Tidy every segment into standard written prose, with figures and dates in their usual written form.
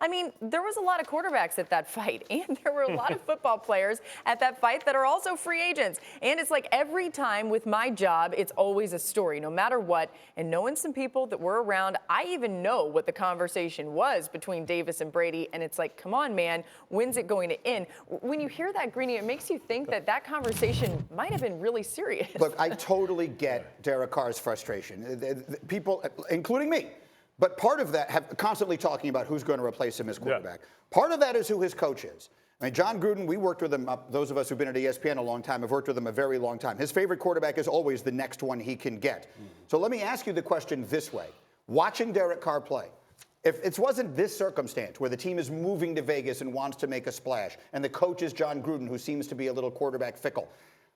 I mean, there was a lot of quarterbacks at that fight, and there were a lot of football players at that fight that are also free agents. And it's like every time with my job, it's always a story, no matter what. And knowing some people that were around, I even know what the conversation was between Davis and Brady. And it's like, come on, man, when's it going to end? When you hear that, Greeny, it makes you think that that conversation might have been really serious. Look, I totally get Derek Carr's frustration. People, including me, but part of that have constantly talking about who's going to replace him as quarterback. Yeah. Part of that is who his coach is. I mean, John Gruden, we worked with him, those of us who've been at ESPN a long time have worked with him a very long time. His favorite quarterback is always the next one he can get. So let me ask you the question this way. Watching Derek Carr play, if it wasn't this circumstance where the team is moving to Vegas and wants to make a splash, and the coach is John Gruden, who seems to be a little quarterback fickle,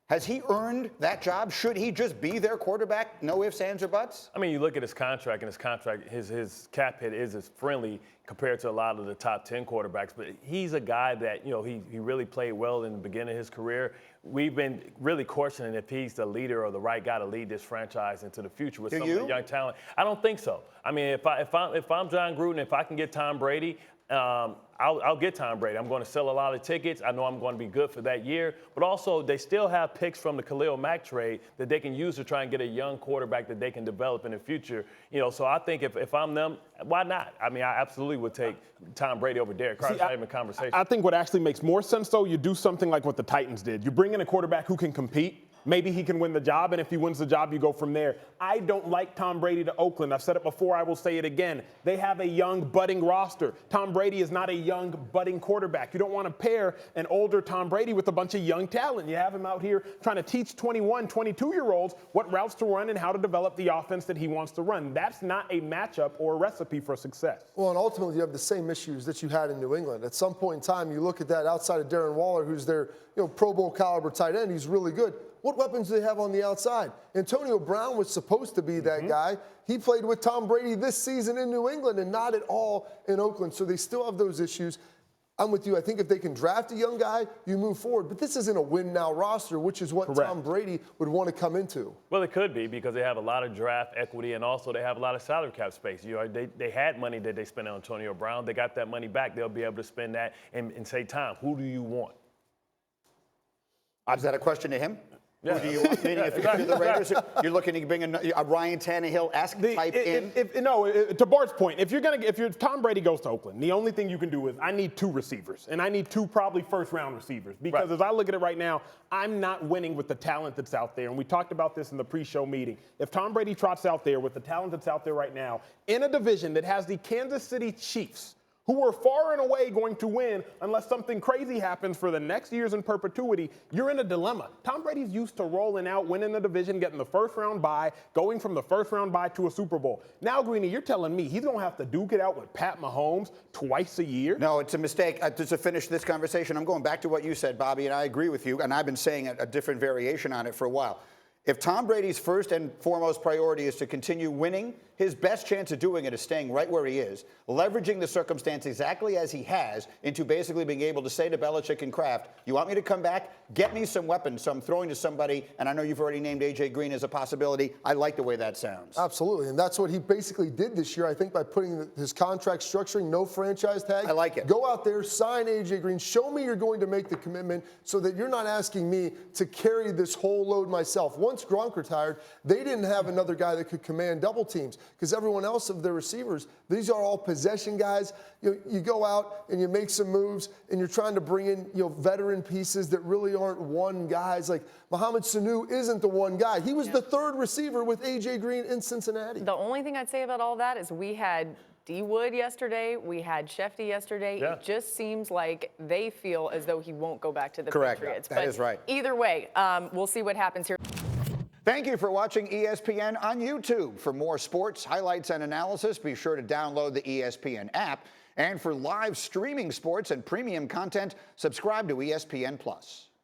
has he earned that job? Should he just be their quarterback? No ifs, ands, or buts? I mean, you look at his contract, and his cap hit is as friendly compared to a lot of the top 10 quarterbacks. But he's a guy that, he really played well in the beginning of his career. We've been really questioning if he's the leader or the right guy to lead this franchise into the future with some of the young talent. I don't think so. I mean, if I'm John Gruden, if I can get Tom Brady, I'll get Tom Brady. I'm going to sell a lot of tickets. I know I'm going to be good for that year. But also, they still have picks from the Khalil Mack trade that they can use to try and get a young quarterback that they can develop in the future. So I think if I'm them, why not? I mean, I absolutely would take Tom Brady over Derek Carr. It's not even a conversation. I think what actually makes more sense, though, you do something like what the Titans did. You bring in a quarterback who can compete. Maybe he can win the job, and if he wins the job, you go from there. I don't like Tom Brady to Oakland. I've said it before. I will say it again. They have a young, budding roster. Tom Brady is not a young, budding quarterback. You don't want to pair an older Tom Brady with a bunch of young talent. You have him out here trying to teach 21, 22-year-olds what routes to run and how to develop the offense that he wants to run. That's not a matchup or a recipe for success. Well, and ultimately, you have the same issues that you had in New England. At some point in time, you look at that outside of Darren Waller, who's their Pro Bowl caliber tight end. He's really good. What weapons do they have on the outside? Antonio Brown was supposed to be that guy. He played with Tom Brady this season in New England and not at all in Oakland. So they still have those issues. I'm with you. I think if they can draft a young guy, you move forward. But this isn't a win-now roster, which is what Tom Brady would want to come into. Well, it could be because they have a lot of draft equity and also they have a lot of salary cap space. They had money that they spent on Antonio Brown. They got that money back. They'll be able to spend that and say, Tom, who do you want? Is that a question to him? Yeah. Who do you want? Meaning if you're the Raiders, you're looking to bring a Ryan Tannehill-esque type in? To Bart's point, if Tom Brady goes to Oakland, the only thing you can do is I need 2 receivers, and I need 2 probably first-round receivers. Because as I look at it right now, I'm not winning with the talent that's out there. And we talked about this in the pre-show meeting. If Tom Brady trots out there with the talent that's out there right now, in a division that has the Kansas City Chiefs, who are far and away going to win unless something crazy happens for the next years in perpetuity, you're in a dilemma. Tom Brady's used to rolling out, winning the division, getting the first-round bye, going from the first-round bye to a Super Bowl. Now, Greeny, you're telling me he's going to have to duke it out with Pat Mahomes twice a year? No, it's a mistake. To finish this conversation, I'm going back to what you said, Bobby, and I agree with you, and I've been saying a different variation on it for a while. If Tom Brady's first and foremost priority is to continue winning, his best chance of doing it is staying right where he is, leveraging the circumstance exactly as he has into basically being able to say to Belichick and Kraft, you want me to come back? Get me some weapons, so I'm throwing to somebody, and I know you've already named A.J. Green as a possibility. I like the way that sounds. Absolutely, and that's what he basically did this year, I think, by putting his contract structuring, no franchise tag. I like it. Go out there, sign A.J. Green, show me you're going to make the commitment so that you're not asking me to carry this whole load myself. Once Gronk retired, they didn't have another guy that could command double teams because everyone else of their receivers, these are all possession guys. You go out and you make some moves and you're trying to bring in veteran pieces that really aren't one guys. Like Mohamed Sanu isn't the one guy. He was the 3rd receiver with A.J. Green in Cincinnati. The only thing I'd say about all that is we had D. Wood yesterday. We had Shefty yesterday. Yeah. It just seems like they feel as though he won't go back to the Patriots. That is right. Either way, we'll see what happens here. Thank you for watching ESPN on YouTube. For more sports, highlights, and analysis, be sure to download the ESPN app. And for live streaming sports and premium content, subscribe to ESPN+.